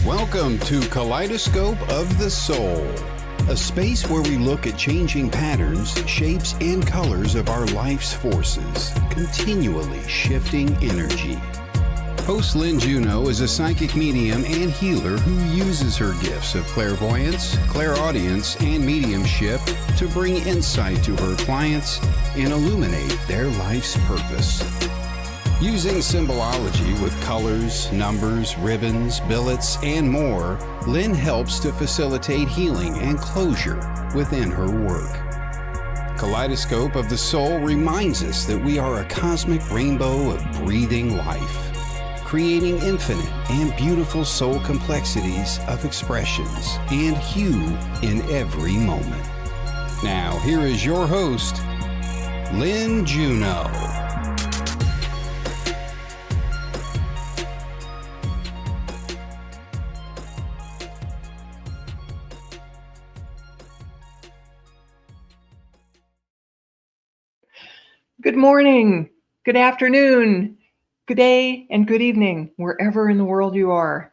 Welcome to Kaleidoscope of the Soul, a space where we look at changing patterns, shapes, and colors of our life's forces, continually shifting energy. Host Lynne Juneau is a psychic medium and healer who uses her gifts of clairvoyance, clairaudience, and mediumship to bring insight to her clients and illuminate their life's purpose. Using symbology with colors, numbers, ribbons, billets, and more, Lynne helps to facilitate healing and closure within her work. Kaleidoscope of the Soul reminds us that we are a cosmic rainbow of breathing life, creating infinite and beautiful soul complexities of expressions and hue in every moment. Now, here is your host, Lynne Juneau. Good morning, good afternoon, good day, and good evening, wherever in the world you are.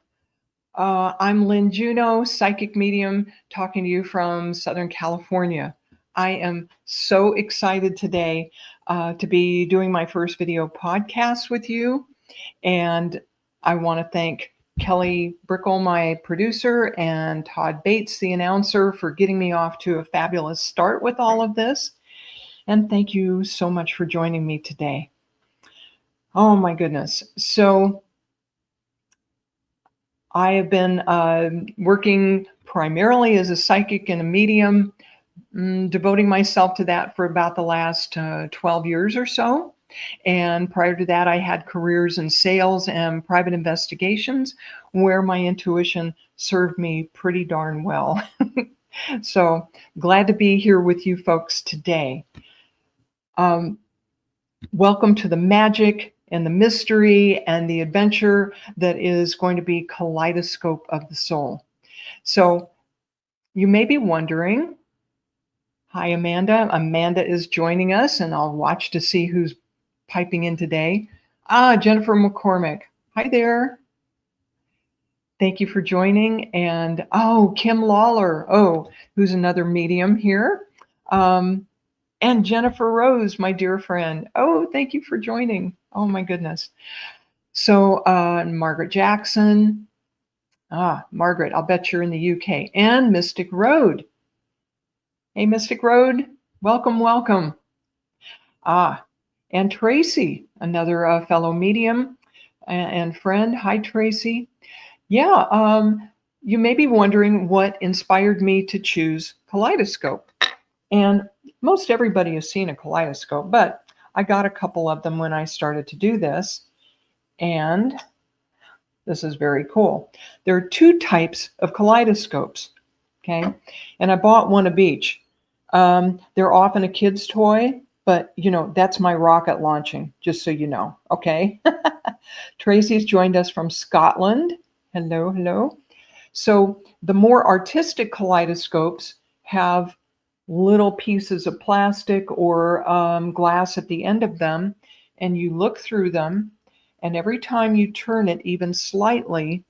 I'm Lynne Juneau, psychic medium, talking to you from Southern California. I am so excited today to be doing my first video podcast with you. And I want to thank Kelly Brickle, my producer, and Todd Bates, the announcer, for getting me off to a fabulous start with all of this. And thank you so much for joining me today. Oh my goodness. So I have been working primarily as a psychic and a medium, devoting myself to that for about the last 12 years or so. And prior to that, I had careers in sales and private investigations where my intuition served me pretty darn well. So glad to be here with you folks today. Welcome to the magic and the mystery and the adventure that is going to be Kaleidoscope of the Soul. So you may be wondering, hi, Amanda. Amanda is joining us, and I'll watch to see who's piping in today. Jennifer McCormick. Hi there. Thank you for joining. And Kim Lawler. Who's another medium here. And Jennifer Rose, my dear friend. Thank you for joining. Oh, my goodness. So Margaret Jackson. Margaret, I'll bet you're in the UK. And Mystic Road. Hey, Mystic Road. Welcome, welcome. And Tracy, another fellow medium and friend. Hi, Tracy. Yeah, you may be wondering what inspired me to choose Kaleidoscope. And most everybody has seen a kaleidoscope, but I got a couple of them when I started to do this. And this is very cool. There are two types of kaleidoscopes, okay? And I bought one of each. They're often a kid's toy, but that's my rocket launching, just so you know, okay? Tracy's joined us from Scotland. Hello, hello. So the more artistic kaleidoscopes have little pieces of plastic or glass at the end of them, and you look through them, and every time you turn it even slightly,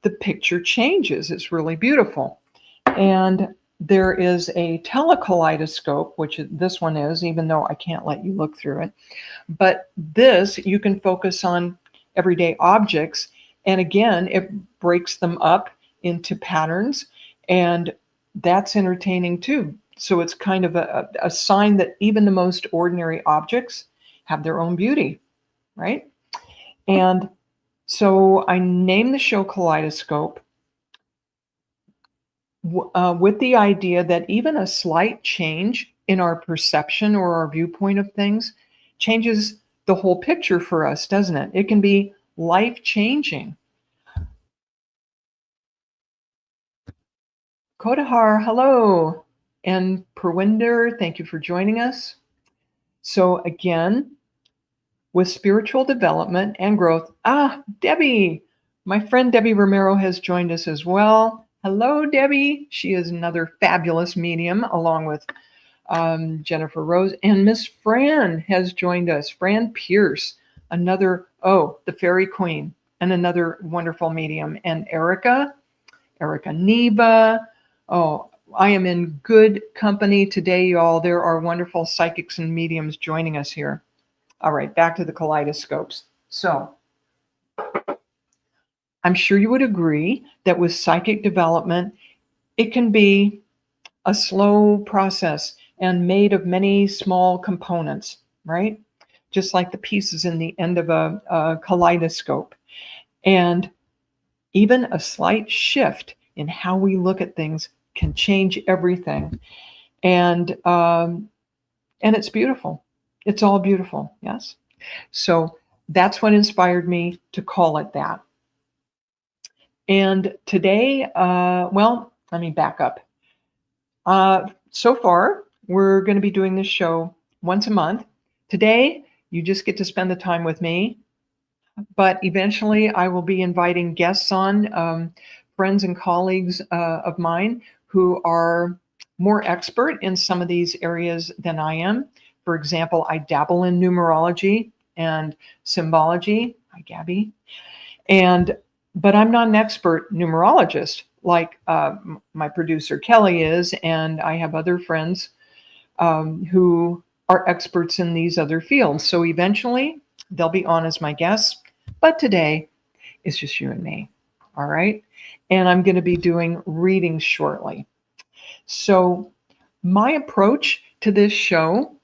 the picture changes. It's really beautiful. And there is a telekaleidoscope, which this one is, even though I can't let you look through it. But this, you can focus on everyday objects, and again, it breaks them up into patterns, and that's entertaining too. So it's kind of a sign that even the most ordinary objects have their own beauty, right? And so I named the show Kaleidoscope with the idea that even a slight change in our perception or our viewpoint of things changes the whole picture for us, doesn't it? It can be life-changing. Kodahar, hello. And Perwinder, thank you for joining us. So again, with spiritual development and growth, Debbie, my friend Debbie Romero has joined us as well. Hello, Debbie. She is another fabulous medium, along with Jennifer Rose. And Miss Fran has joined us. Fran Pierce, another, the fairy queen. and another wonderful medium, and Erica Neva. Oh, I am in good company today, y'all. There are wonderful psychics and mediums joining us here. All right, back to the kaleidoscopes. So I'm sure you would agree that with psychic development, it can be a slow process and made of many small components, right? Just like the pieces in the end of a kaleidoscope. And even a slight shift in how we look at things can change everything. And it's beautiful. It's all beautiful, yes? So that's what inspired me to call it that. And today, well, let me back up. So far, we're going to be doing this show once a month. Today, you just get to spend the time with me. But eventually, I will be inviting guests on, friends and colleagues of mine who are more expert in some of these areas than I am. For example, I dabble in numerology and symbology. Hi, Gabby. But I'm not an expert numerologist like my producer Kelly is, and I have other friends who are experts in these other fields. So eventually, they'll be on as my guests. But today, it's just you and me. All right. And I'm going to be doing readings shortly. So my approach to this show.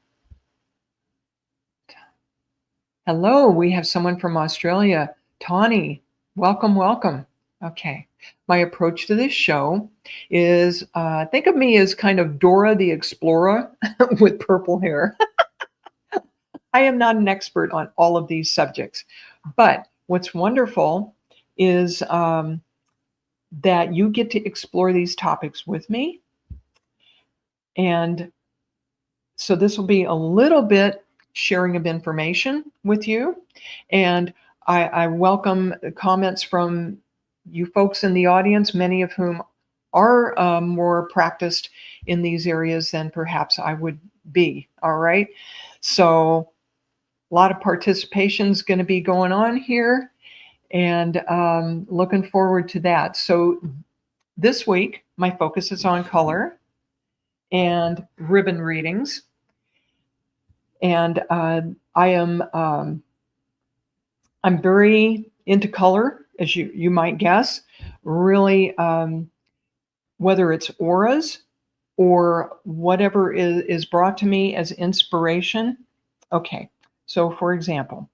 Hello, we have someone from Australia. Tawny, welcome, welcome. Okay. My approach to this show is think of me as kind of Dora the Explorer with purple hair. I am not an expert on all of these subjects, but what's wonderful is that you get to explore these topics with me. And so this will be a little bit sharing of information with you. And I welcome comments from you folks in the audience, many of whom are more practiced in these areas than perhaps I would be. All right. So a lot of participation is going to be going on here, and looking forward to that. So this week, my focus is on color and ribbon readings. And I'm very into color, as you might guess. Really, whether it's auras or whatever is brought to me as inspiration. Okay, so for example,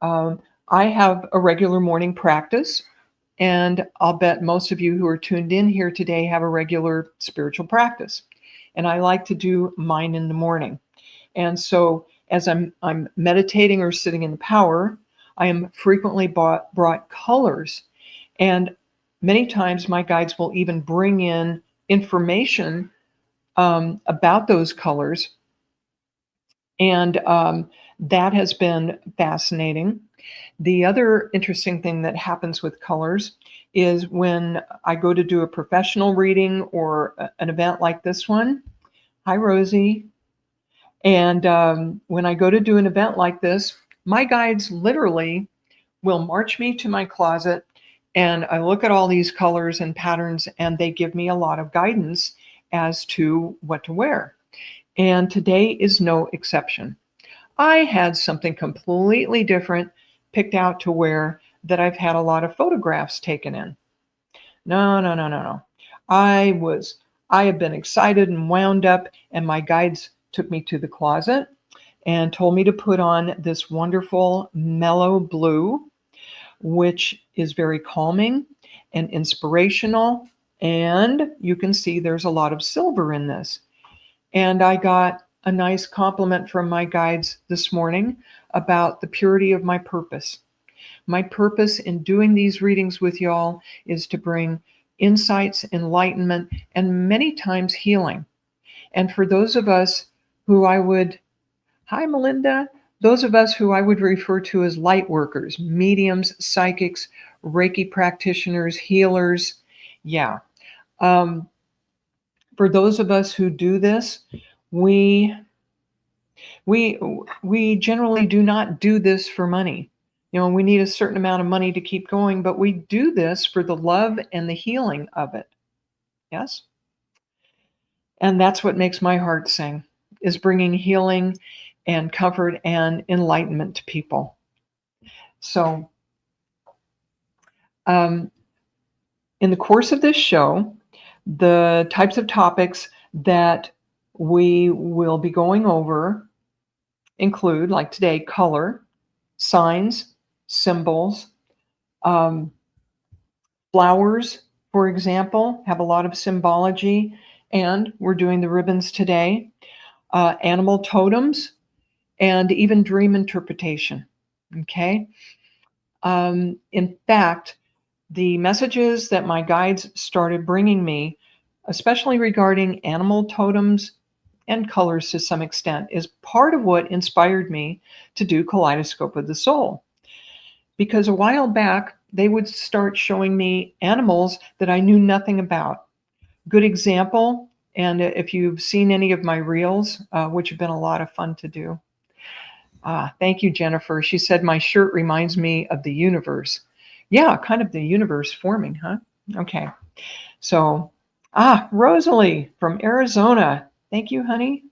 I have a regular morning practice, and I'll bet most of you who are tuned in here today have a regular spiritual practice. And I like to do mine in the morning. And so as I'm meditating or sitting in the power, I am frequently brought colors. And many times my guides will even bring in information about those colors. And that has been fascinating. The other interesting thing that happens with colors is when I go to do a professional reading or an event like this one. Hi, Rosie. And when I go to do an event like this, my guides literally will march me to my closet, and I look at all these colors and patterns, and they give me a lot of guidance as to what to wear. And today is no exception. I had something completely different picked out to wear that I've had a lot of photographs taken in. No. I have been excited and wound up, and my guides took me to the closet and told me to put on this wonderful mellow blue, which is very calming and inspirational. And you can see there's a lot of silver in this. And I got a nice compliment from my guides this morning about the purity of my purpose. My purpose in doing these readings with y'all is to bring insights, enlightenment, and many times healing. And for those of us who hi Melinda, those of us who I would refer to as light workers, mediums, psychics, Reiki practitioners, healers, yeah. For those of us who do this, we generally do not do this for money. We need a certain amount of money to keep going, but we do this for the love and the healing of it. Yes? And that's what makes my heart sing, is bringing healing and comfort and enlightenment to people. So, in the course of this show, the types of topics that we will be going over include, like today, color, signs, symbols, flowers, for example, have a lot of symbology, and we're doing the ribbons today, animal totems, and even dream interpretation. Okay? In fact, the messages that my guides started bringing me, especially regarding animal totems and colors to some extent, is part of what inspired me to do Kaleidoscope of the Soul. Because a while back, they would start showing me animals that I knew nothing about. Good example, and if you've seen any of my reels, which have been a lot of fun to do. Thank you, Jennifer. She said my shirt reminds me of the universe. Yeah, kind of the universe forming, huh? Okay. So, Rosalie from Arizona. Thank you, honey.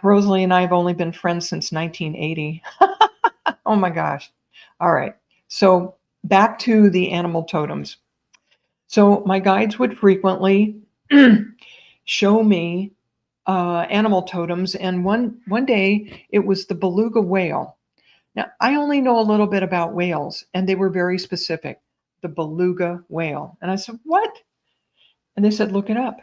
Rosalie and I have only been friends since 1980. Oh my gosh. All right. So back to the animal totems. So my guides would frequently show me animal totems, and one day it was the beluga whale. Now, I only know a little bit about whales, and they were very specific. The beluga whale. And I said, what? And they said, look it up.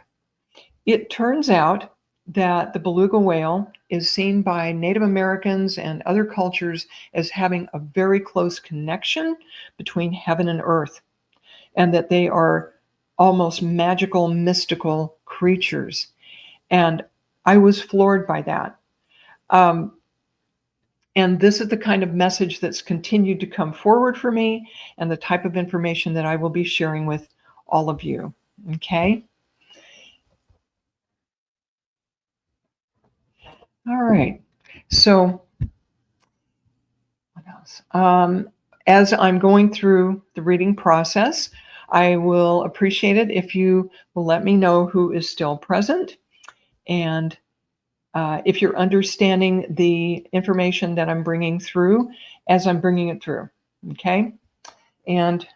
It turns out that the beluga whale is seen by Native Americans and other cultures as having a very close connection between heaven and earth, and that they are almost magical, mystical creatures. And I was floored by that. And this is the kind of message that's continued to come forward for me, and the type of information that I will be sharing with all of you. Okay? All right. So, what else? As I'm going through the reading process, I will appreciate it if you will let me know who is still present, and if you're understanding the information that I'm bringing through as I'm bringing it through. Okay? And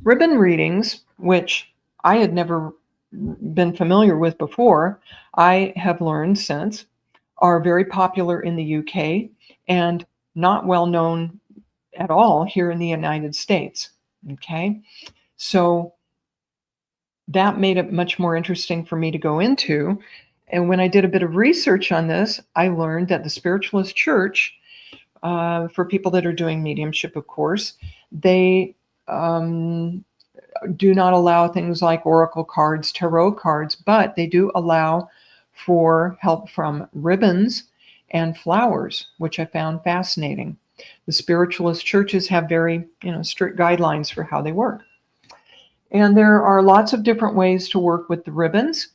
ribbon readings, which I had never been familiar with before, I have learned since, are very popular in the UK and not well known at all here in the United States. Okay? So that made it much more interesting for me to go into. And when I did a bit of research on this, I learned that the Spiritualist Church, for people that are doing mediumship, of course, they do not allow things like oracle cards, tarot cards, but they do allow for help from ribbons and flowers, which I found fascinating. The Spiritualist churches have very, strict guidelines for how they work. And there are lots of different ways to work with the ribbons,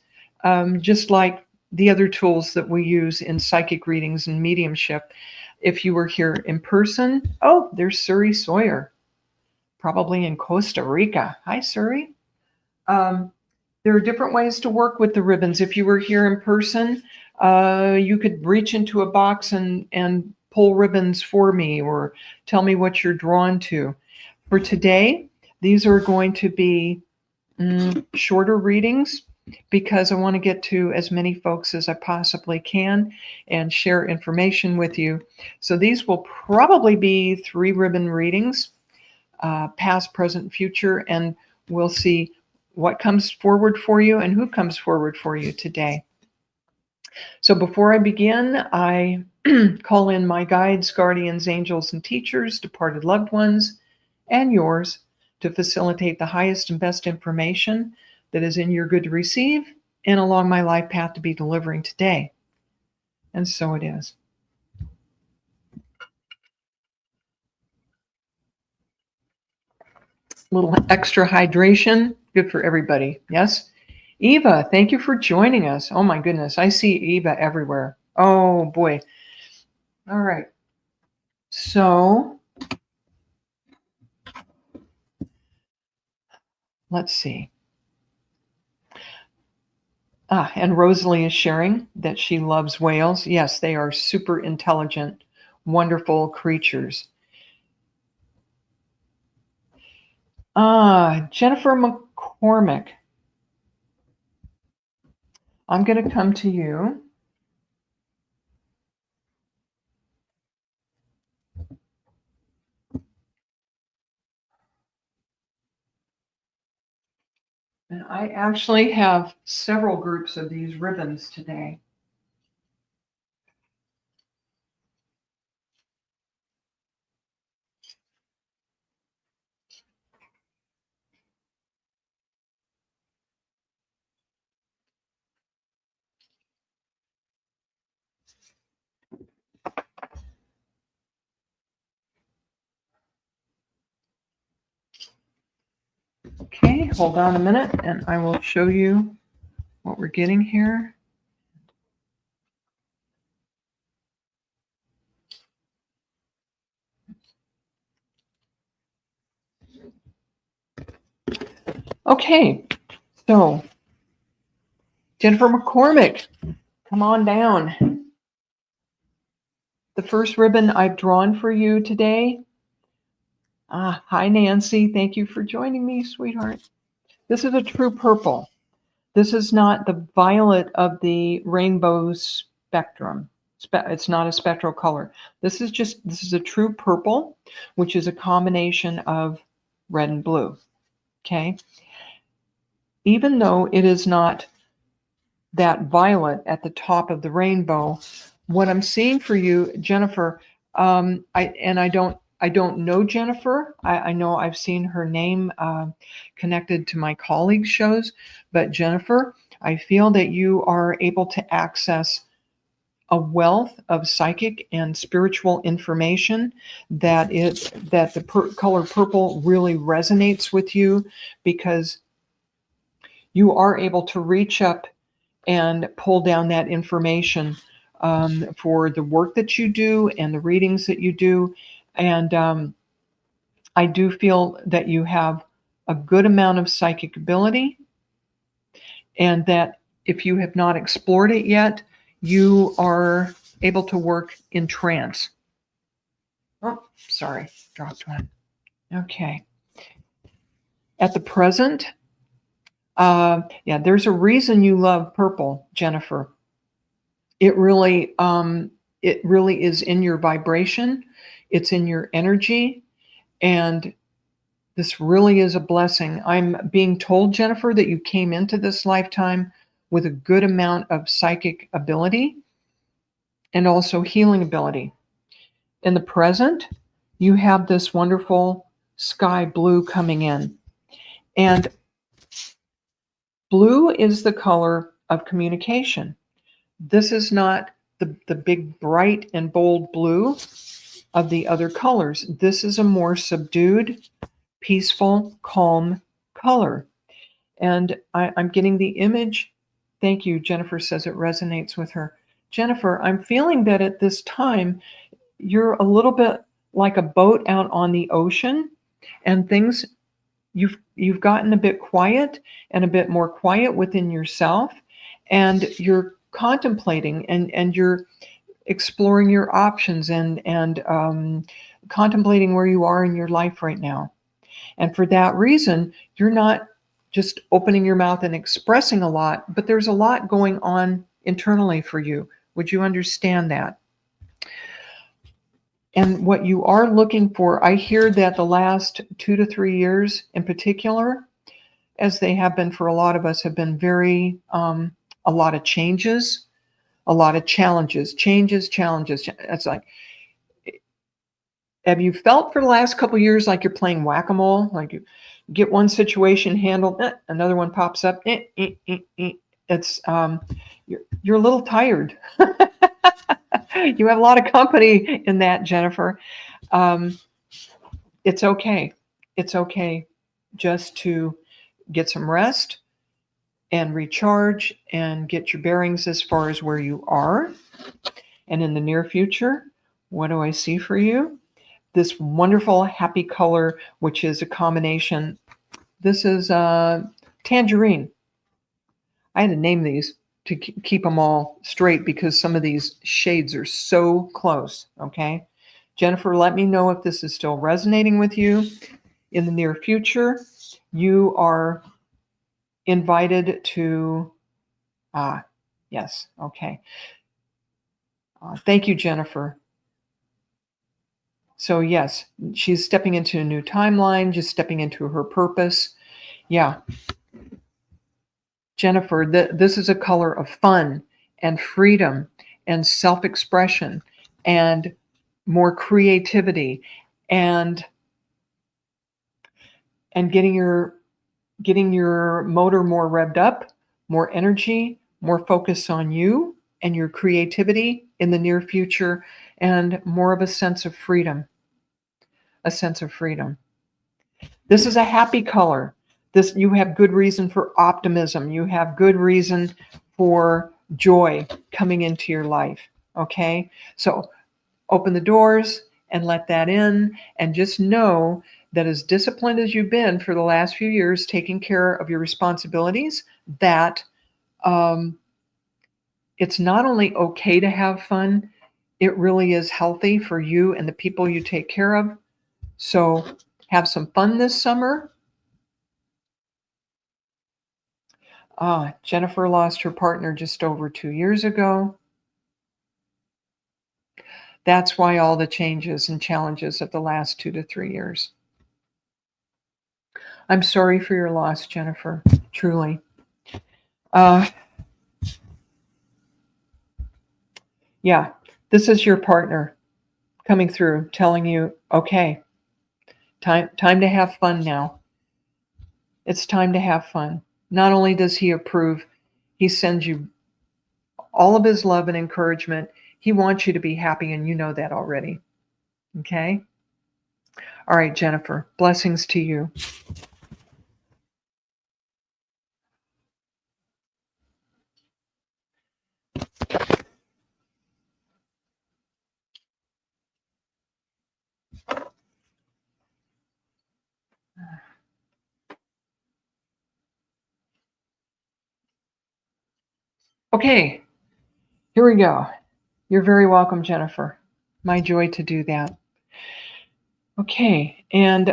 just like the other tools that we use in psychic readings and mediumship. If you were here in person, there's Suri Sawyer, probably in Costa Rica. Hi, Suri. There are different ways to work with the ribbons. If you were here in person, you could reach into a box and pull ribbons for me, or tell me what you're drawn to. For today, these are going to be shorter readings, because I want to get to as many folks as I possibly can and share information with you. So these will probably be 3 ribbon readings, past, present, future, and we'll see what comes forward for you and who comes forward for you today. So before I begin, I call in my guides, guardians, angels, and teachers, departed loved ones, and yours, to facilitate the highest and best information that is in your good to receive and along my life path to be delivering today. And so it is. A little extra hydration, good for everybody, yes? Eva, thank you for joining us. Oh my goodness, I see Eva everywhere. Oh boy. All right. So let's see. And Rosalie is sharing that she loves whales. Yes, they are super intelligent, wonderful creatures. Jennifer McCormick, I'm going to come to you. And I actually have several groups of these ribbons today. Okay, hold on a minute and I will show you what we're getting here. Okay, so Jennifer McCormick, come on down. The first ribbon I've drawn for you today. Hi, Nancy. Thank you for joining me, sweetheart. This is a true purple. This is not the violet of the rainbow spectrum. It's not a spectral color. This is a true purple, which is a combination of red and blue. Okay. Even though it is not that violet at the top of the rainbow, what I'm seeing for you, Jennifer, I don't know Jennifer. I know I've seen her name connected to my colleagues' shows, but Jennifer, I feel that you are able to access a wealth of psychic and spiritual information that the color purple really resonates with you, because you are able to reach up and pull down that information for the work that you do and the readings that you do. And I do feel that you have a good amount of psychic ability, and that if you have not explored it yet, you are able to work in trance. Oh, sorry, dropped one. Okay. At the present, there's a reason you love purple, Jennifer. It really is in your vibration. It's in your energy. And this really is a blessing. I'm being told, Jennifer, that you came into this lifetime with a good amount of psychic ability and also healing ability. In the present, you have this wonderful sky blue coming in. And blue is the color of communication. This is not the big, bright and bold blue of the other colors. This is a more subdued, peaceful, calm color. And I'm getting the image. Thank you. Jennifer says it resonates with her. Jennifer, I'm feeling that at this time, you're a little bit like a boat out on the ocean, and things, you've gotten a bit quiet and a bit more quiet within yourself, and you're contemplating and you're exploring your options and contemplating where you are in your life right now. And for that reason, you're not just opening your mouth and expressing a lot, but there's a lot going on internally for you. Would you understand that? And what you are looking for, I hear that the last 2 to 3 years in particular, as they have been for a lot of us, have been very, a lot of changes, a lot of challenges. It's like, have you felt for the last couple of years like you're playing whack-a-mole? Like you get one situation handled, another one pops up. It's you're a little tired. You have a lot of company in that, Jennifer. It's okay. It's okay just to get some rest and recharge and get your bearings as far as where you are. And in the near future, what do I see for you? This wonderful happy color, which is a combination. This is tangerine. I had to name these to keep them all straight because some of these shades are so close, okay? Jennifer, let me know if this is still resonating with you. In the near future, you are invited to, yes, okay. Thank you, Jennifer. So yes, she's stepping into a new timeline, just stepping into her purpose. Yeah. Jennifer, this is a color of fun and freedom and self-expression and more creativity and getting your motor more revved up, more energy, more focus on you and your creativity in the near future, and more of a sense of freedom. A sense of freedom. This is a happy color. This, you have good reason for optimism. You have good reason for joy coming into your life. Okay? So open the doors and let that in, and just know that as disciplined as you've been for the last few years, taking care of your responsibilities, that it's not only okay to have fun, it really is healthy for you and the people you take care of. So have some fun this summer. Jennifer lost her partner just over 2 years ago. That's why all the changes and challenges of the last 2 to 3 years. I'm sorry for your loss, Jennifer, truly. Yeah, this is your partner coming through, telling you, okay, time to have fun now. It's time to have fun. Not only does he approve, he sends you all of his love and encouragement. He wants you to be happy, and you know that already. Okay? All right, Jennifer, blessings to you. Okay, here we go. You're very welcome, Jennifer. My joy to do that. Okay, and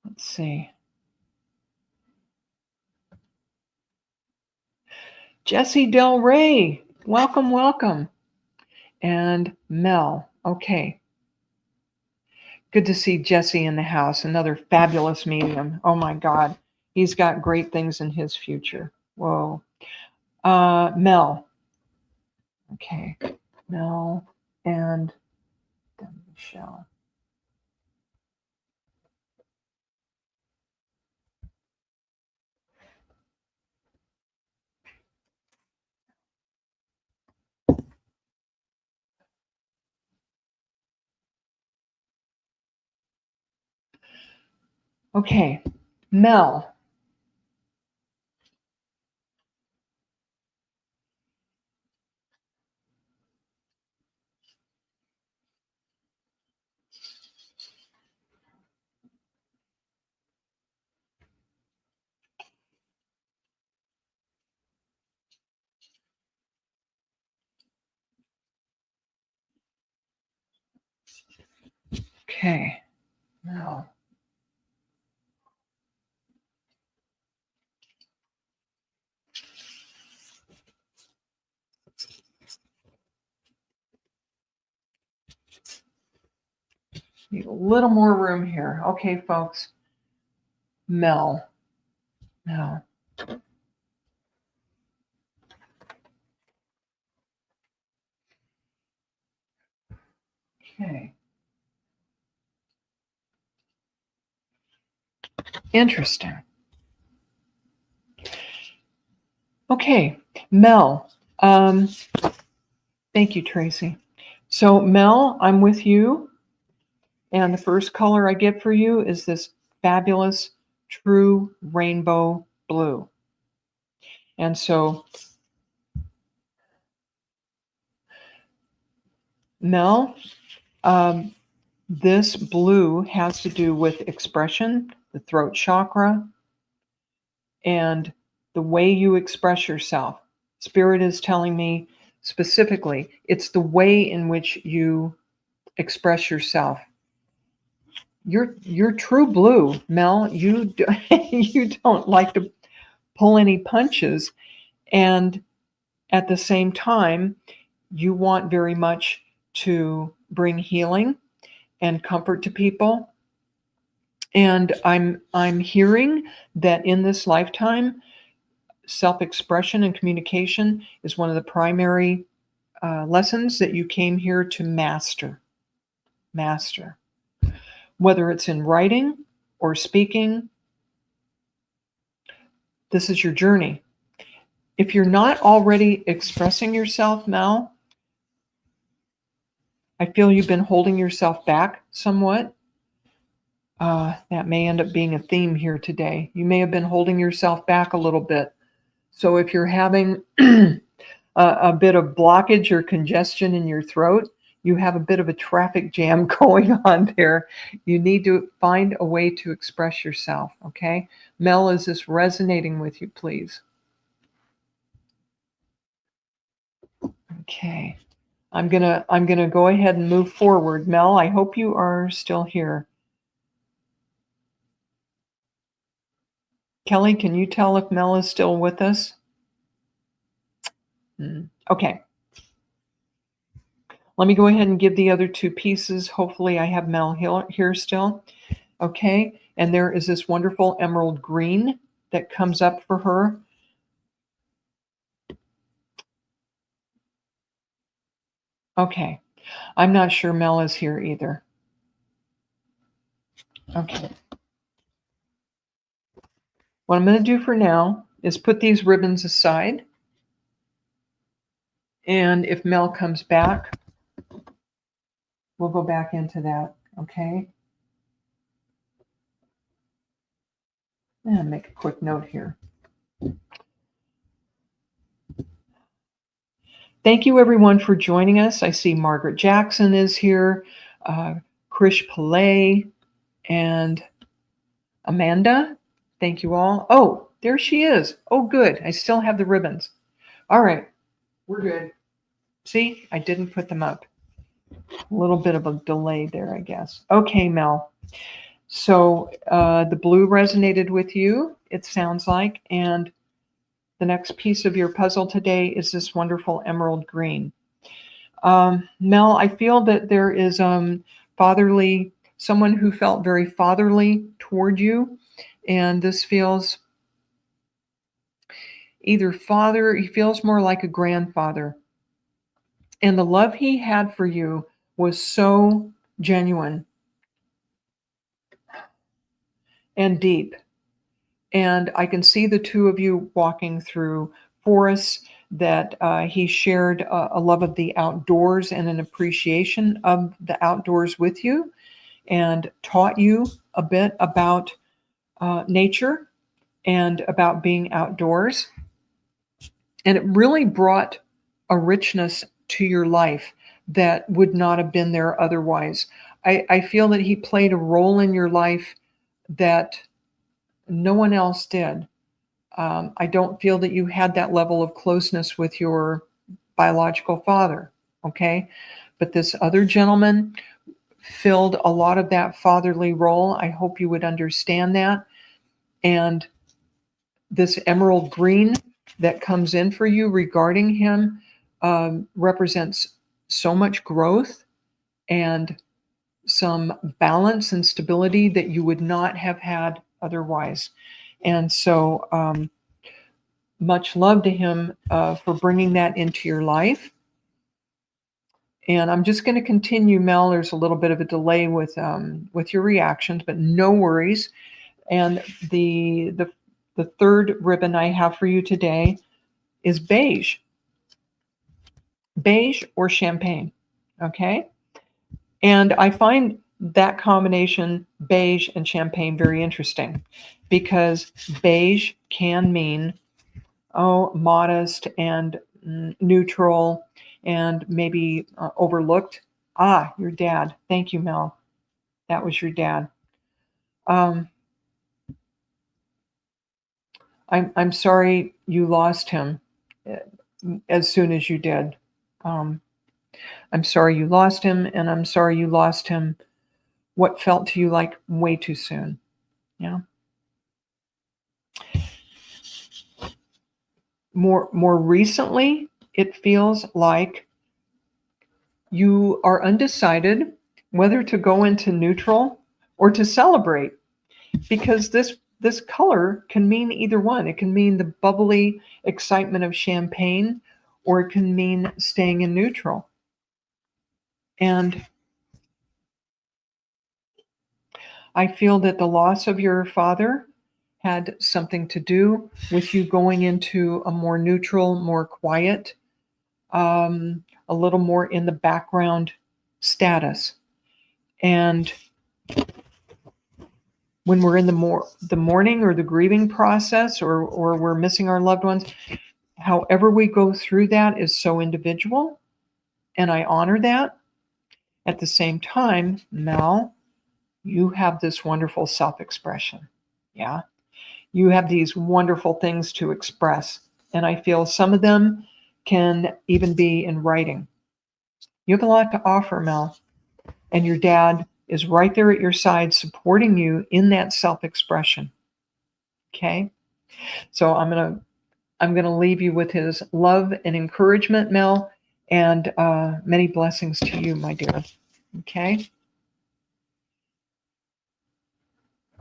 let's see. Jessie Del Rey, welcome, welcome. And Mel, okay. Good to see Jesse in the house, another fabulous medium. Oh my God, he's got great things in his future. Whoa. Mel. Okay, Mel and then Michelle. Okay, Mel. Okay, Mel. Need a little more room here. Okay, folks. Mel. Mel. Okay. Interesting. Okay, Mel. Thank you, Tracy. So, Mel, I'm with you. And the first color I get for you is this fabulous true rainbow blue. And so, Mel, this blue has to do with expression, the throat chakra, and the way you express yourself. Spirit is telling me specifically, it's the way in which you express yourself. You're true blue, Mel. You you don't like to pull any punches, and at the same time, you want very much to bring healing and comfort to people. And I'm hearing that in this lifetime, self-expression and communication is one of the primary lessons that you came here to master. Master. Whether it's in writing or speaking, this is your journey. If you're not already expressing yourself, Mel, I feel you've been holding yourself back somewhat. That may end up being a theme here today. You may have been holding yourself back a little bit. So if you're having a bit of blockage or congestion in your throat, you have a bit of a traffic jam going on there. You need to find a way to express yourself, okay? Mel, is this resonating with you, please? Okay. I'm gonna go ahead and move forward. Mel, I hope you are still here. Kelly, can you tell if Mel is still with us? Okay. Let me go ahead and give the other two pieces. Hopefully I have Mel here still. Okay. And there is this wonderful emerald green that comes up for her. Okay. I'm not sure Mel is here either. Okay. What I'm going to do for now is put these ribbons aside. And if Mel comes back, we'll go back into that, okay? And make a quick note here. Thank you, everyone, for joining us. I see Margaret Jackson is here, Krish Pillay, and Amanda. Thank you all. Oh, there she is. Oh, good. I still have the ribbons. All right. We're good. See, I didn't put them up. A little bit of a delay there, I guess. Okay, Mel. So the blue resonated with you, it sounds like, and the next piece of your puzzle today is this wonderful emerald green. Mel, I feel that there is someone who felt very fatherly toward you, and this feels either father, he feels more like a grandfather. And the love he had for you was so genuine and deep. And I can see the two of you walking through forests that he shared a love of the outdoors and an appreciation of the outdoors with you, and taught you a bit about nature and about being outdoors. And it really brought a richness to your life that would not have been there otherwise. I feel that he played a role in your life that no one else did. I don't feel that you had that level of closeness with your biological father, okay? But this other gentleman filled a lot of that fatherly role. I hope you would understand that. And this emerald green that comes in for you regarding him represents so much growth and some balance and stability that you would not have had otherwise. And so much love to him for bringing that into your life. And I'm just going to continue, Mel. There's a little bit of a delay with your reactions, but no worries. And the third ribbon I have for you today is beige. Beige or champagne, okay? And I find that combination, beige and champagne, very interesting, because beige can mean, oh, modest and neutral and maybe overlooked. Ah, your dad. Thank you, Mel. That was your dad. I'm sorry you lost him as soon as you did. Um, I'm sorry you lost him, and I'm sorry you lost him what felt to you like way too soon. Yeah. More recently, it feels like you are undecided whether to go into neutral or to celebrate, because this color can mean either one. It can mean the bubbly excitement of champagne, or it can mean staying in neutral. And I feel that the loss of your father had something to do with you going into a more neutral, more quiet, a little more in the background status. And when we're in the mourning or the grieving process, or we're missing our loved ones, however we go through that is so individual, and I honor that. At the same time, Mel, you have this wonderful self-expression. Yeah. You have these wonderful things to express, and I feel some of them can even be in writing. You have a lot to offer, Mel, and your dad is right there at your side supporting you in that self-expression. Okay? So I'm going to leave you with his love and encouragement, Mel, and many blessings to you, my dear. Okay?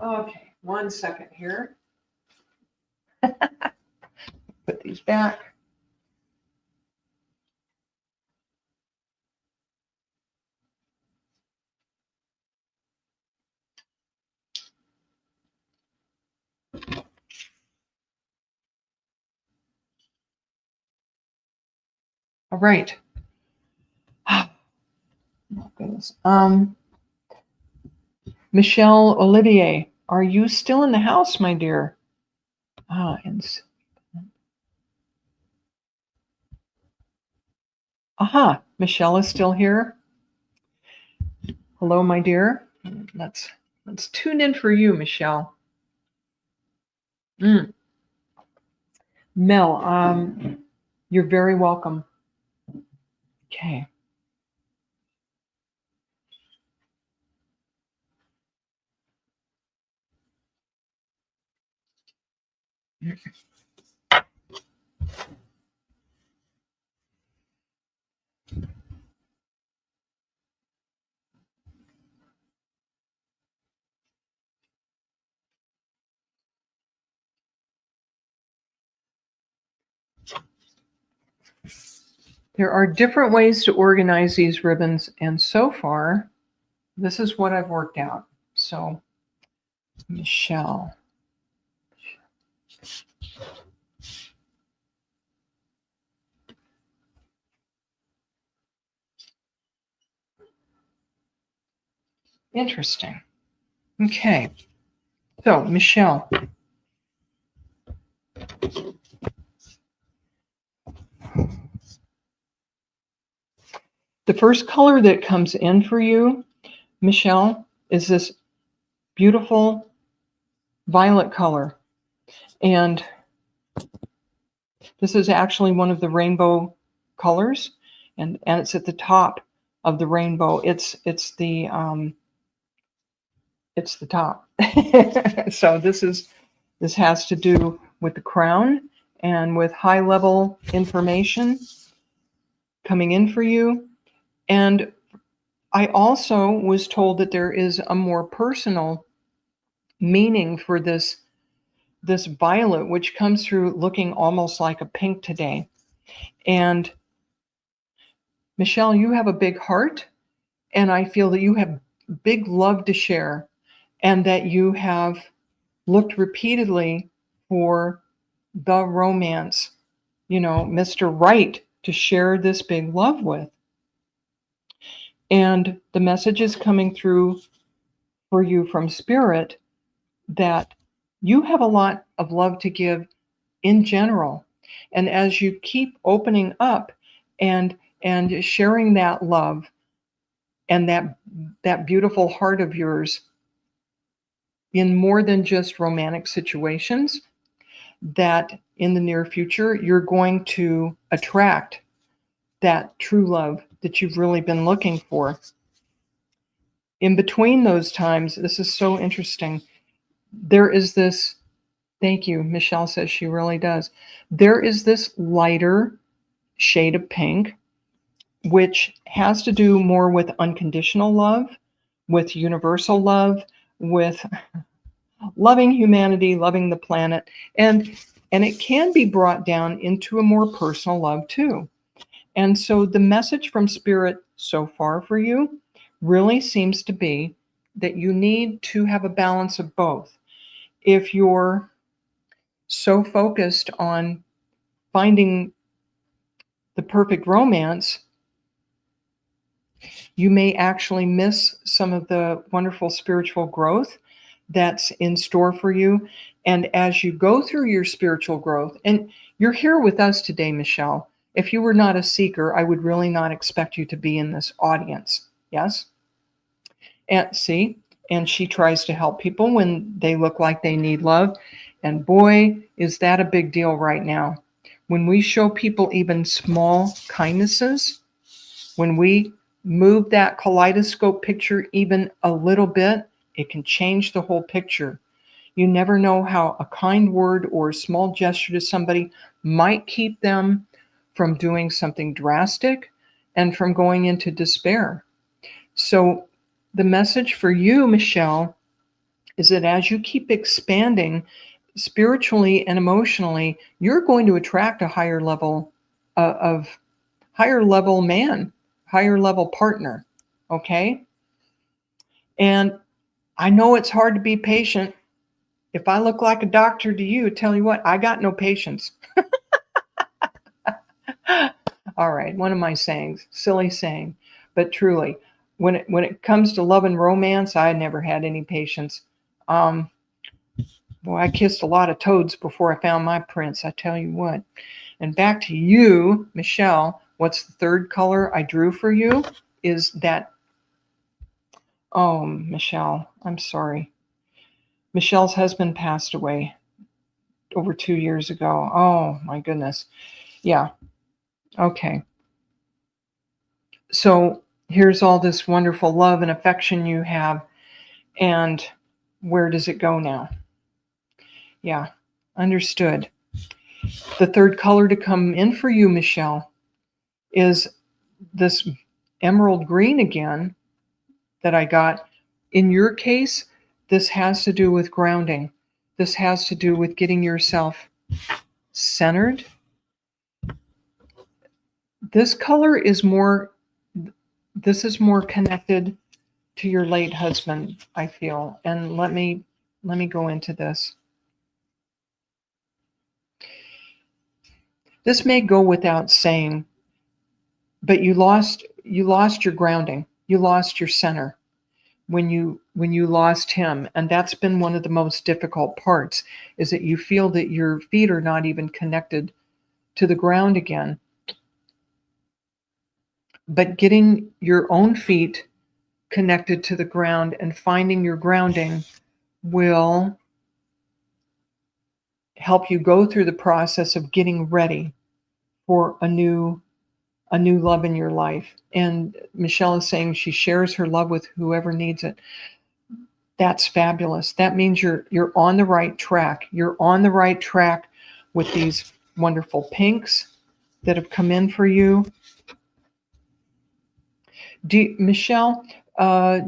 Okay, 1 second here. Put these back. All right. Oh, goodness. Michelle Olivier, are you still in the house, my dear? Aha, Michelle is still here. Hello, my dear. Let's tune in for you, Michelle. Mel, you're very welcome. Okay. There are different ways to organize these ribbons, and so far, this is what I've worked out. So, Michelle. Interesting. Okay. So, Michelle. The first color that comes in for you, Michelle, is this beautiful violet color. And this is actually one of the rainbow colors, and it's at the top of the rainbow. It's the top. So this has to do with the crown and with high level information coming in for you. And I also was told that there is a more personal meaning for this violet, which comes through looking almost like a pink today. And Michelle, you have a big heart, and I feel that you have big love to share, and that you have looked repeatedly for the romance, Mr. Right to share this big love with. And the message is coming through for you from Spirit that you have a lot of love to give in general. And as you keep opening up and sharing that love and that beautiful heart of yours in more than just romantic situations, that in the near future you're going to attract that true love that you've really been looking for. In between those times, this is so interesting. There is this, thank you, Michelle says she really does. There is this lighter shade of pink, which has to do more with unconditional love, with universal love, with loving humanity, loving the planet, and it can be brought down into a more personal love too. And so the message from Spirit so far for you really seems to be that you need to have a balance of both. If you're so focused on finding the perfect romance, you may actually miss some of the wonderful spiritual growth that's in store for you. And as you go through your spiritual growth, and you're here with us today, Michelle. If you were not a seeker, I would really not expect you to be in this audience. Yes? And see, and she tries to help people when they look like they need love. And boy, is that a big deal right now. When we show people even small kindnesses, when we move that kaleidoscope picture even a little bit, it can change the whole picture. You never know how a kind word or a small gesture to somebody might keep them from doing something drastic and from going into despair. So the message for you, Michelle, is that as you keep expanding spiritually and emotionally, you're going to attract a higher level of higher level man, higher level partner. Okay? And I know it's hard to be patient. If I look like a doctor to you, tell you what, I got no patience. All right, one of my sayings, silly saying, but truly, when it comes to love and romance, I never had any patience. Boy, I kissed a lot of toads before I found my prince, I tell you what. And back to you, Michelle, what's the third color I drew for you is that, oh, Michelle, I'm sorry. Michelle's husband passed away over 2 years ago. Oh, my goodness. Yeah. Okay. So here's all this wonderful love and affection you have. And where does it go now? Yeah, understood. The third color to come in for you, Michelle, is this emerald green again that I got. In your case, this has to do with grounding. This has to do with getting yourself centered. This color is more, this is more connected to your late husband, I feel. And let me go into this. This may go without saying, but you lost your grounding. You lost your center when you lost him, and that's been one of the most difficult parts, is that you feel that your feet are not even connected to the ground again. But getting your own feet connected to the ground and finding your grounding will help you go through the process of getting ready for a new love in your life. And Michelle is saying she shares her love with whoever needs it. That's fabulous. That means you're on the right track. You're on the right track with these wonderful pinks that have come in for you. Michelle,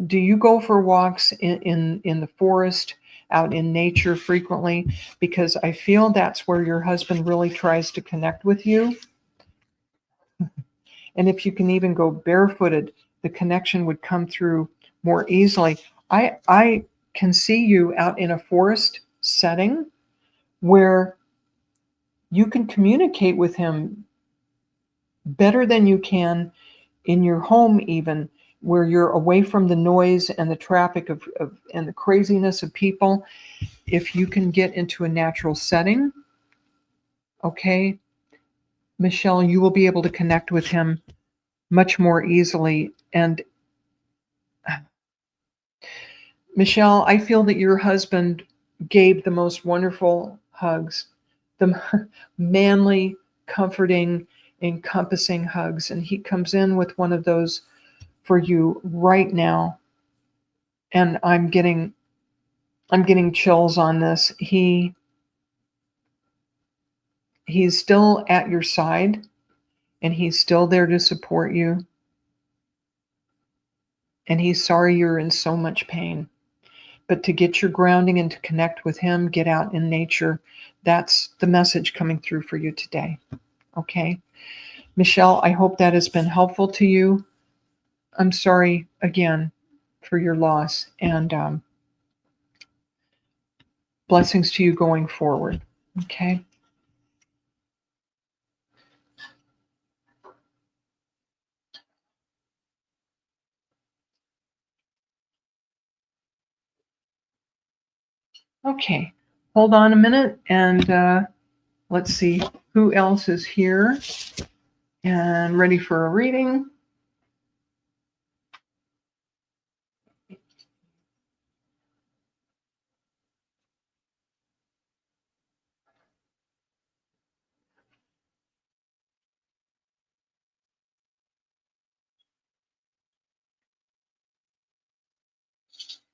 do you go for walks in the forest, out in nature frequently? Because I feel that's where your husband really tries to connect with you. And if you can even go barefooted, the connection would come through more easily. I can see you out in a forest setting where you can communicate with him better than you can in your home even. where you're away from the noise and the traffic and the craziness of people. If you can get into a natural setting, okay, Michelle, you will be able to connect with him much more easily. And Michelle, I feel that your husband gave the most wonderful hugs, the manly, comforting, encompassing hugs. And he comes in with one of those for you right now. And I'm getting chills on this. He's still at your side, and he's still there to support you. And he's sorry you're in so much pain. But to get your grounding and to connect with him, get out in nature. That's the message coming through for you today. Okay? Michelle, I hope that has been helpful to you. I'm sorry again for your loss, and blessings to you going forward. Okay? Okay. Hold on a minute, and let's see who else is here and ready for a reading.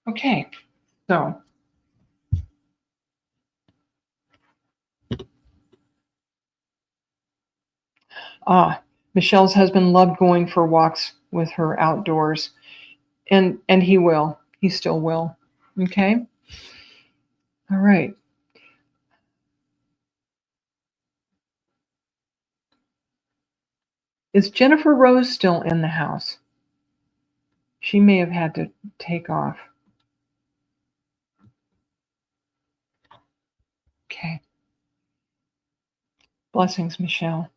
Okay, so Michelle's husband loved going for walks with her outdoors, and he will. He still will. Okay? All right. Is Jennifer Rose still in the house? She may have had to take off. Okay. Blessings, Michelle.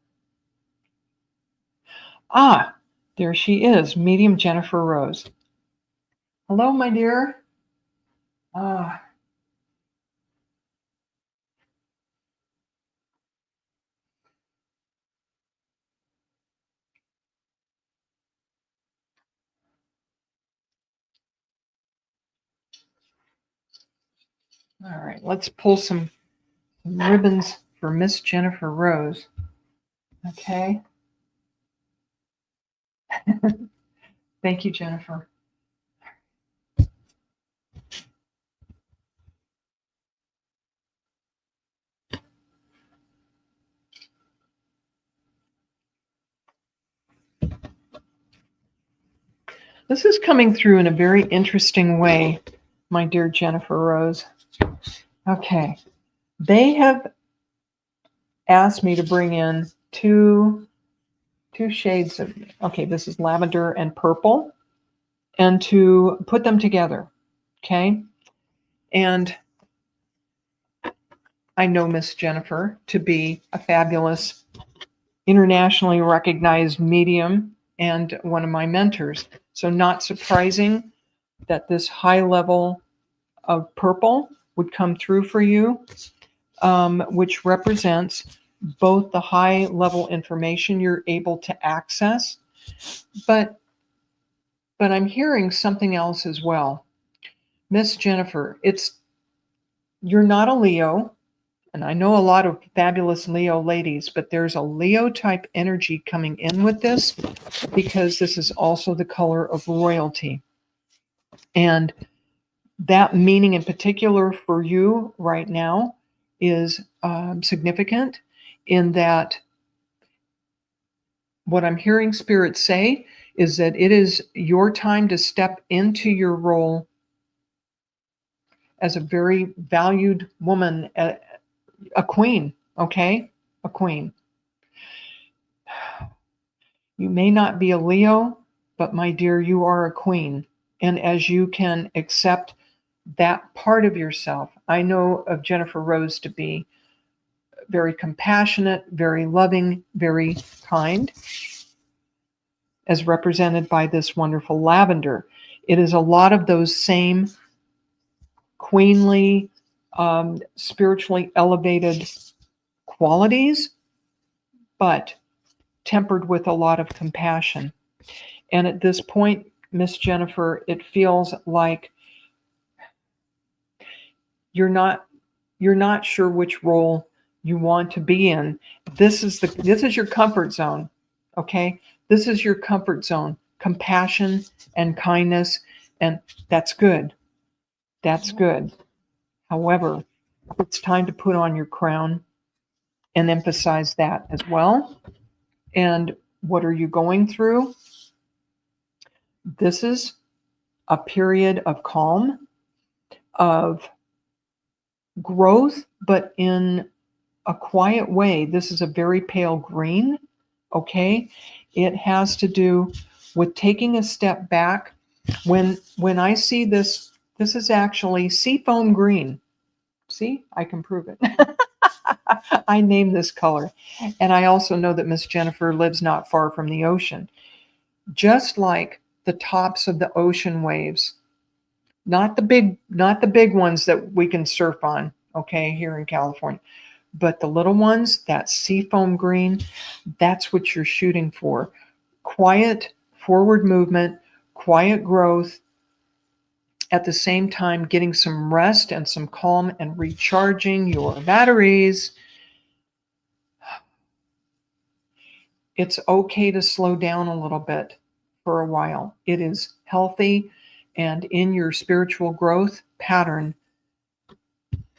There she is, medium Jennifer Rose. Hello, my dear. All right, let's pull some ribbons for Miss Jennifer Rose. Okay. Thank you, Jennifer. This is coming through in a very interesting way, my dear Jennifer Rose. Okay. They have asked me to bring in two shades of, okay, this is lavender and purple, and to put them together. Okay. And I know Miss Jennifer to be a fabulous, internationally recognized medium and one of my mentors. So not surprising that this high level of purple would come through for you, which represents both the high level information you're able to access, but I'm hearing something else as well. Miss Jennifer, you're not a Leo, and I know a lot of fabulous Leo ladies, but there's a Leo type energy coming in with this because this is also the color of royalty. And that meaning in particular for you right now is significant in that what I'm hearing Spirit say is that it is your time to step into your role as a very valued woman, a queen, okay? A queen. You may not be a Leo, but my dear, you are a queen. And as you can accept that part of yourself, I know of Jennifer Rose to be very compassionate, very loving, very kind. as represented by this wonderful lavender. It is a lot of those same queenly, spiritually elevated qualities, but tempered with a lot of compassion. And at this point, Miss Jennifer, it feels like you're not sure which role you want to be in. This is your comfort zone. Okay? This is your comfort zone. Compassion and kindness, and that's good. That's good. However, it's time to put on your crown and emphasize that as well. And what are you going through? This is a period of calm, of growth, but in a quiet way. This is a very pale green, okay? It has to do with taking a step back. When I see this, this is actually seafoam green. See, I can prove it. I named this color. And I also know that Miss Jennifer lives not far from the ocean. Just like the tops of the ocean waves, not the big ones that we can surf on, okay, here in California, but the little ones, that seafoam green, that's what you're shooting for. Quiet forward movement, quiet growth, at the same time getting some rest and some calm and recharging your batteries. It's okay to slow down a little bit for a while. It is healthy and in your spiritual growth pattern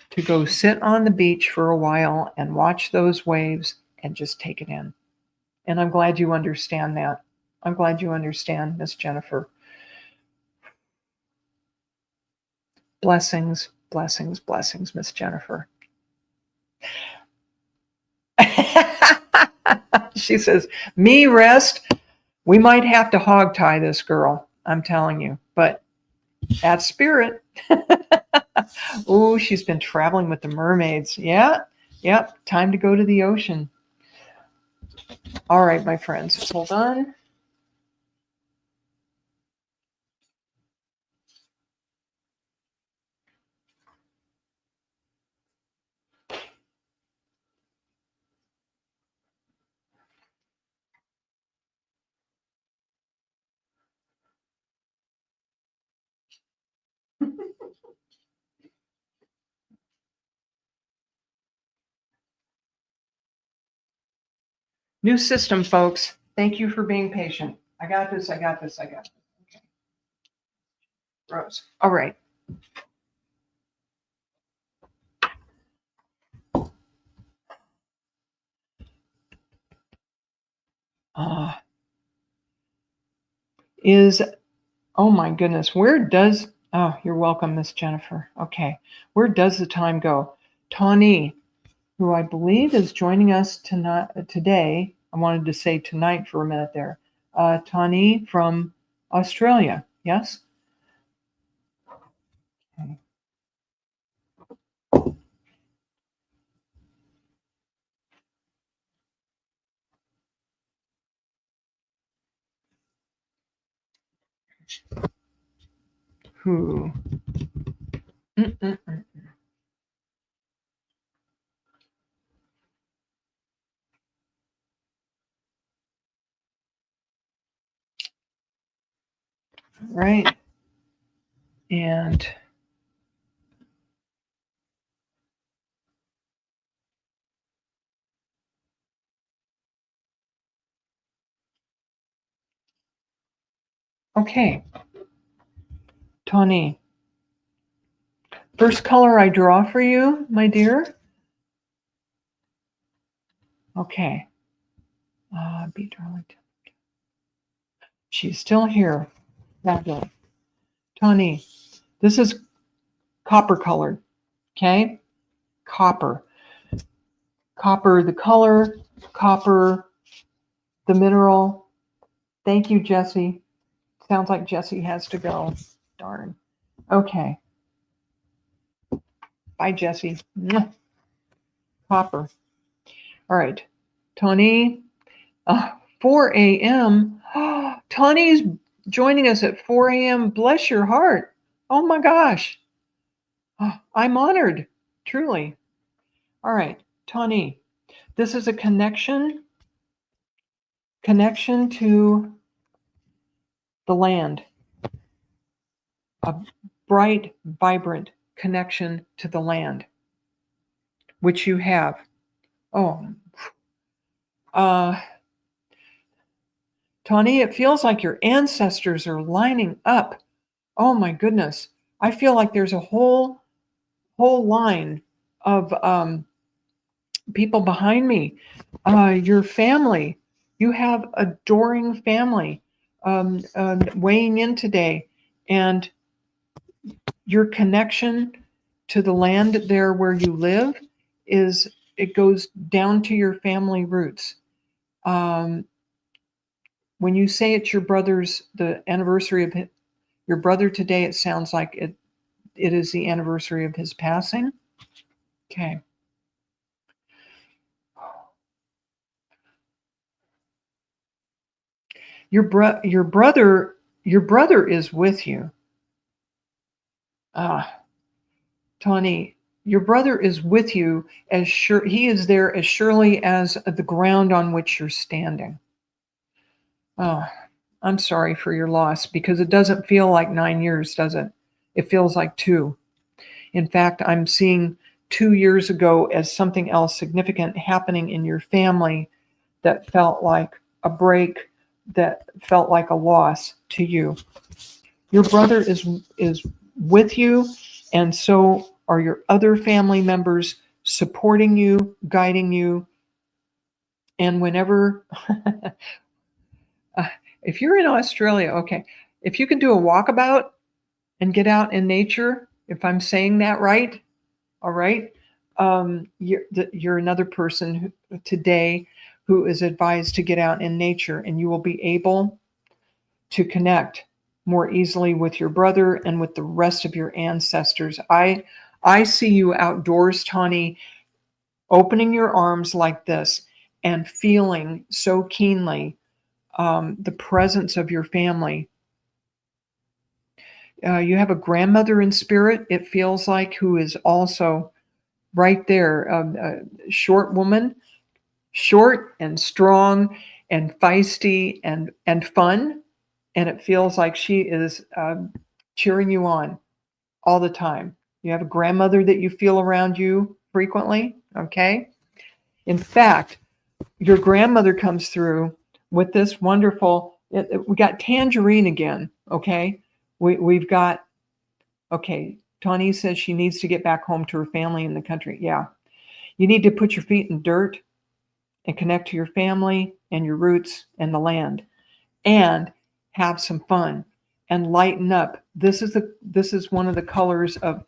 to go sit on the beach for a while and watch those waves and just take it in. And I'm glad you understand that. I'm glad you understand, Miss Jennifer. Blessings, blessings, blessings, Miss Jennifer. She says, me rest. We might have to hog tie this girl. I'm telling you, but that's spirit. Oh, she's been traveling with the mermaids. Yeah. Yep. Time to go to the ocean. All right, my friends, hold on. New system, folks. Thank you for being patient. I got this. I got this. I got this. Okay. Rose. All right. Oh my goodness, you're welcome, Miss Jennifer. Okay. Where does the time go? Tawny, who I believe is joining us today. I wanted to say tonight for a minute there. Tawny from Australia. Yes? Okay. Who? Mm-mm-mm. Right. And okay. Tawny. First color I draw for you, my dear. Okay. B. Darlington. She's still here. Fabulous. Tawny, this is copper colored. Okay? Copper. Copper, the color, copper, the mineral. Thank you, Jesse. Sounds like Jesse has to go. Darn. Okay. Bye, Jesse. Mwah. Copper. All right. Tony, 4 a.m. Tawny's joining us at 4 a.m. Bless your heart. Oh my gosh. Oh, I'm honored, truly. All right, Tawny, this is a connection to the land, a bright, vibrant connection to the land, which you have. Oh, Tawny, it feels like your ancestors are lining up. Oh my goodness. I feel like there's a whole line of people behind me. Your family. You have adoring family weighing in today. And your connection to the land there where you live it goes down to your family roots. When you say it's the anniversary of your brother today, it sounds like it is the anniversary of his passing. Okay. Your brother is with you. Tawny, your brother is with you he is there as surely as the ground on which you're standing. Oh, I'm sorry for your loss, because it doesn't feel like 9 years, does it? It feels like 2. In fact, I'm seeing 2 years ago as something else significant happening in your family that felt like a break, that felt like a loss to you. Your brother is with you, and so are your other family members, supporting you, guiding you. And whenever if you're in Australia, okay, if you can do a walkabout and get out in nature, if I'm saying that right, all right, you're another person today who is advised to get out in nature, and you will be able to connect more easily with your brother and with the rest of your ancestors. I see you outdoors, Tawny, opening your arms like this and feeling so keenly the presence of your family. You have a grandmother in spirit, it feels like, who is also right there, a short woman, short and strong and feisty and fun. And it feels like she is cheering you on all the time. You have a grandmother that you feel around you frequently, okay? In fact, your grandmother comes through with this wonderful, we got tangerine again, okay? We've got, okay, Tawny says she needs to get back home to her family in the country. Yeah. You need to put your feet in dirt and connect to your family and your roots and the land, and have some fun and lighten up. This is one of the colors of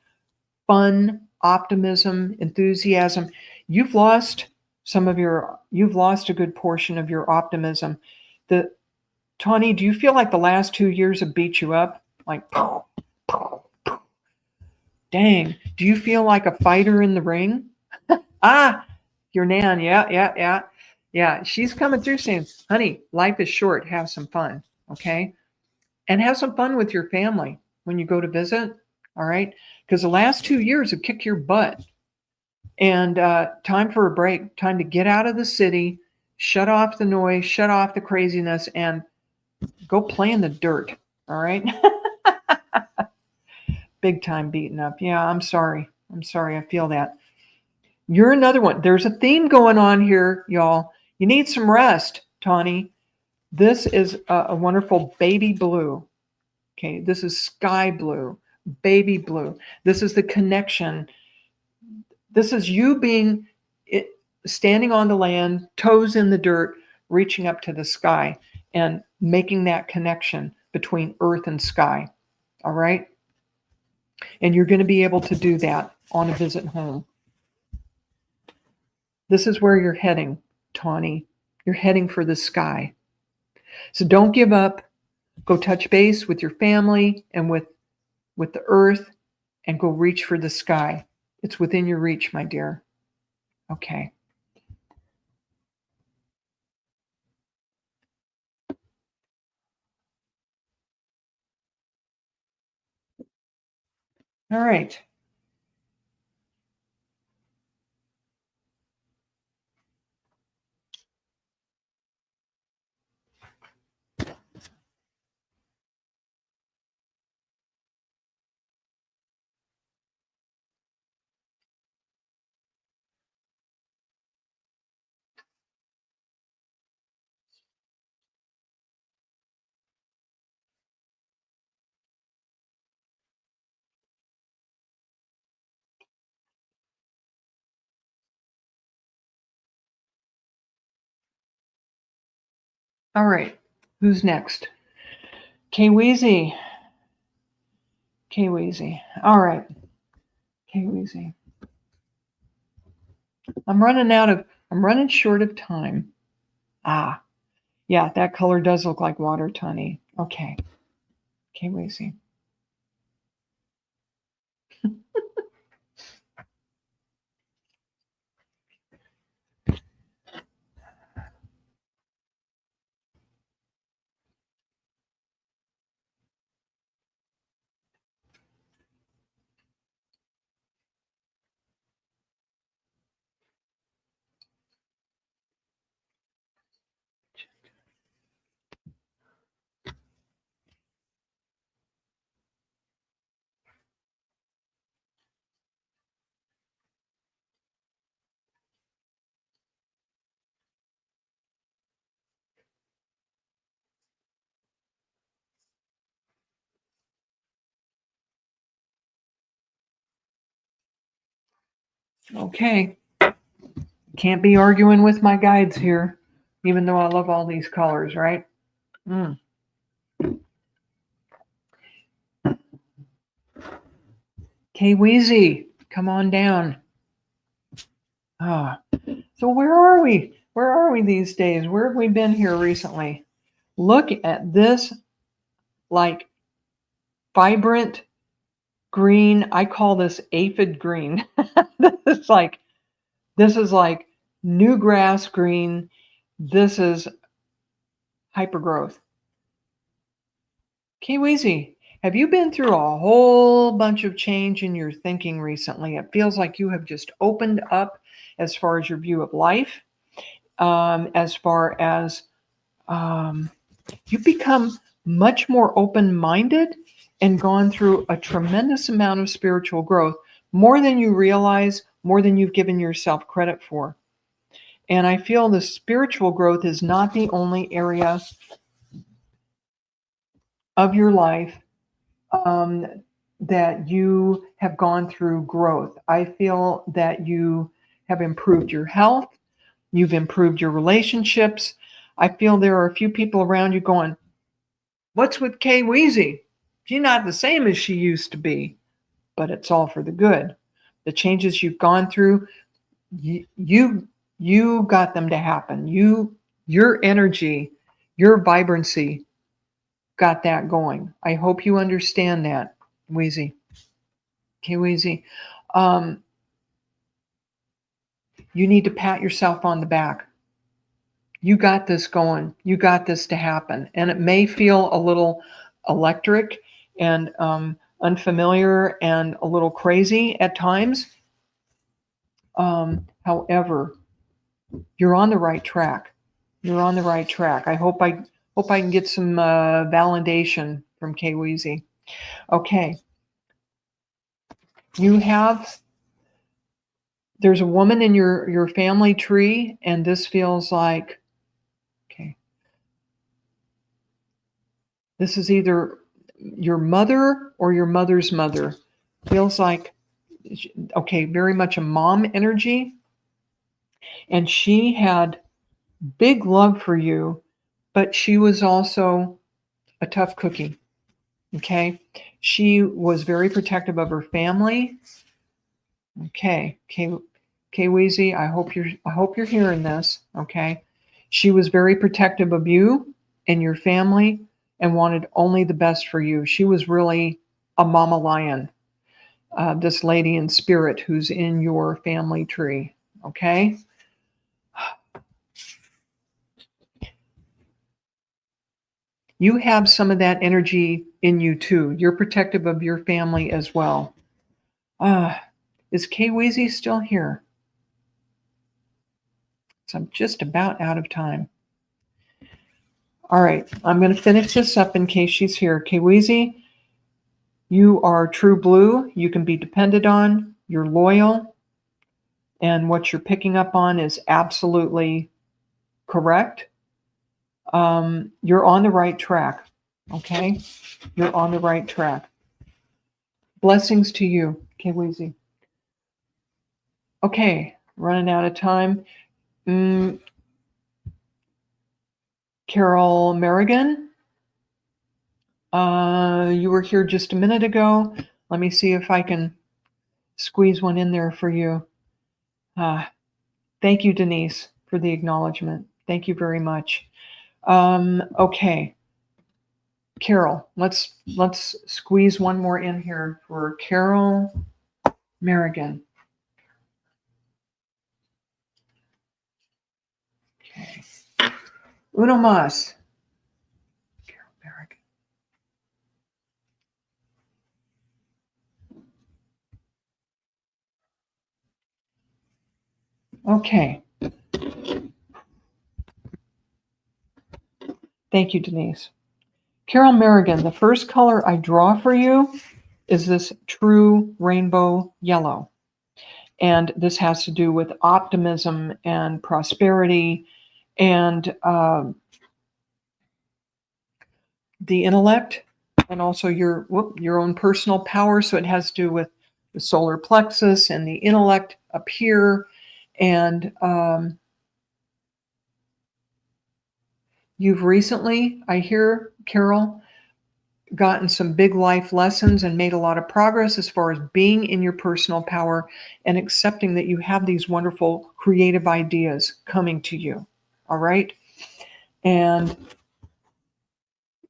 fun, optimism, enthusiasm. You've lost a good portion of your optimism. Tawny, do you feel like the last 2 years have beat you up? Like, dang, do you feel like a fighter in the ring? Your Nan, yeah. She's coming through saying, honey, life is short. Have some fun, okay? And have some fun with your family when you go to visit, all right? Because the last 2 years have kicked your butt. And time for a break, time to get out of the city, shut off the noise, shut off the craziness, and go play in the dirt, all right? Big time beaten up. Yeah, I'm sorry. I feel that. You're another one. There's a theme going on here, y'all. You need some rest, Tawny. This is a wonderful baby blue. Okay, this is sky blue, baby blue. This is the connection. This is you standing on the land, toes in the dirt, reaching up to the sky and making that connection between earth and sky. All right? And you're going to be able to do that on a visit home. This is where you're heading, Tawny. You're heading for the sky. So don't give up. Go touch base with your family and with the earth, and go reach for the sky. It's within your reach, my dear. Okay. All right. All right. Who's next? K-Weezy. K-Weezy. All right. K-Weezy. I'm running short of time. Ah, yeah, that color does look like water, Tunny. Okay. K-Weezy. Okay. Can't be arguing with my guides here, even though I love all these colors, right? Mm. K-Weezy, come on down. Ah. So where are we? Where are we these days? Where have we been here recently? Look at this, like, vibrant green. I call this aphid green. This is like new grass green. This is hypergrowth. K-Weezy, have you been through a whole bunch of change in your thinking recently? It feels like you have just opened up as far as your view of life, as far as you've become much more open-minded and gone through a tremendous amount of spiritual growth, more than you realize, more than you've given yourself credit for. And I feel the spiritual growth is not the only area of your life that you have gone through growth. I feel that you have improved your health, you've improved your relationships. I feel there are a few people around you going, "What's with K-Weezy? She's not the same as she used to be." But it's all for the good. The changes you've gone through, you got them to happen. Your energy, your vibrancy got that going. I hope you understand that, Weezy. Okay, Weezy. Um, you need to pat yourself on the back. You got this going. You got this to happen. And it may feel a little electric and unfamiliar and a little crazy at times. However, you're on the right track. You're on the right track. I hope I can get some validation from K-Weezy. Okay. There's a woman in your family tree, and this feels like, okay, this is either your mother or your mother's mother. Feels like, okay, very much a mom energy. And she had big love for you, but she was also a tough cookie. Okay. She was very protective of her family. Okay. K-Weezy, I hope you're hearing this. Okay. She was very protective of you and your family and wanted only the best for you. She was really a mama lion, this lady in spirit who's in your family tree. Okay. You have some of that energy in you too. You're protective of your family as well. Is Kay Weezy still here? So I'm just about out of time. All right, I'm going to finish this up in case she's here. Kay Weezy, you are true blue. You can be depended on. You're loyal. And what you're picking up on is absolutely correct. You're on the right track. Okay? You're on the right track. Blessings to you, Kay Weezy. Okay, running out of time. Carol Merrigan, you were here just a minute ago. Let me see if I can squeeze one in there for you. Thank you, Denise, for the acknowledgement. Thank you very much. Okay, Carol, let's squeeze one more in here for Carol Merrigan. Okay, Uno más. Carol Merrigan. Okay. Thank you, Denise. Carol Merrigan, the first color I draw for you is this true rainbow yellow. And this has to do with optimism and prosperity and the intellect, and also your own personal power. So it has to do with the solar plexus and the intellect up here. And you've recently, I hear, Carol, gotten some big life lessons and made a lot of progress as far as being in your personal power and accepting that you have these wonderful creative ideas coming to you. All right. And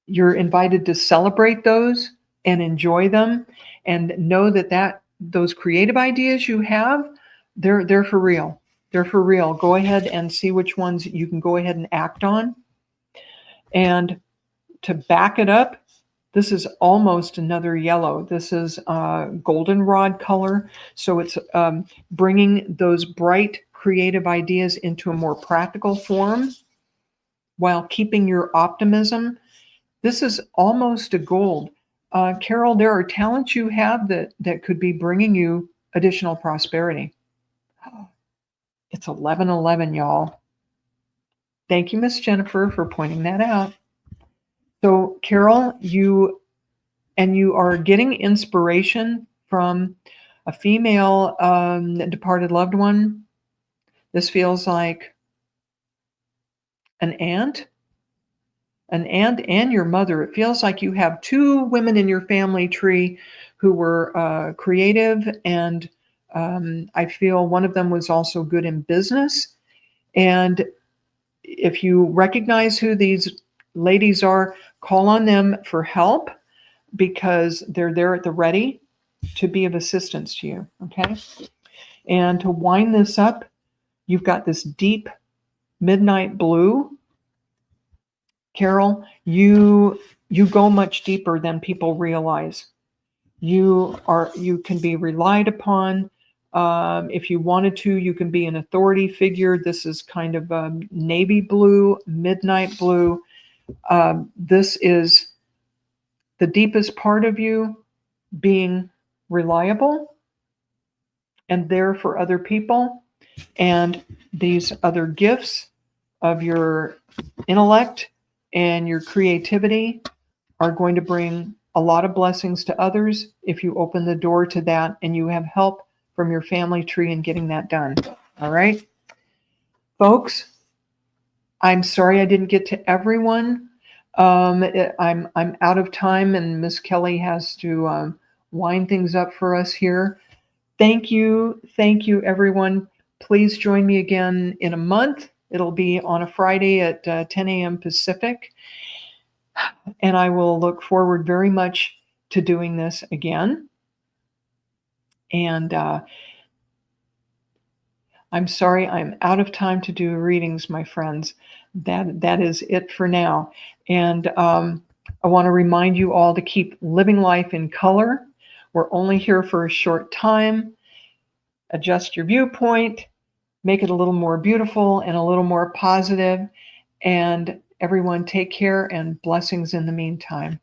you're invited to celebrate those and enjoy them and know that those creative ideas you have, they're for real. They're for real. Go ahead and see which ones you can go ahead and act on. And to back it up, this is almost another yellow. This is goldenrod color. So it's bringing those bright creative ideas into a more practical form while keeping your optimism. This is almost a gold. Carol, there are talents you have that could be bringing you additional prosperity. It's 11:11, y'all. Thank you, Miss Jennifer, for pointing that out. So, Carol, you are getting inspiration from a female departed loved one. This feels like an aunt and your mother. It feels like you have two women in your family tree who were creative, and I feel one of them was also good in business. And if you recognize who these ladies are, call on them for help because they're there at the ready to be of assistance to you, okay? And to wind this up, you've got this deep midnight blue. Carol, you go much deeper than people realize. You can be relied upon. If you wanted to, you can be an authority figure. This is kind of navy blue, midnight blue. This is the deepest part of you being reliable and there for other people. And these other gifts of your intellect and your creativity are going to bring a lot of blessings to others if you open the door to that and you have help from your family tree in getting that done. All right, folks, I'm sorry I didn't get to everyone. I'm out of time, and Miss Kelly has to wind things up for us here. Thank you, everyone. Please join me again in a month. It'll be on a Friday at 10 a.m. Pacific, and I will look forward very much to doing this again. And I'm sorry I'm out of time to do readings, my friends. That is it for now. And I want to remind you all to keep living life in color. We're only here for a short time. Adjust your viewpoint, make it a little more beautiful and a little more positive, and everyone take care and blessings in the meantime.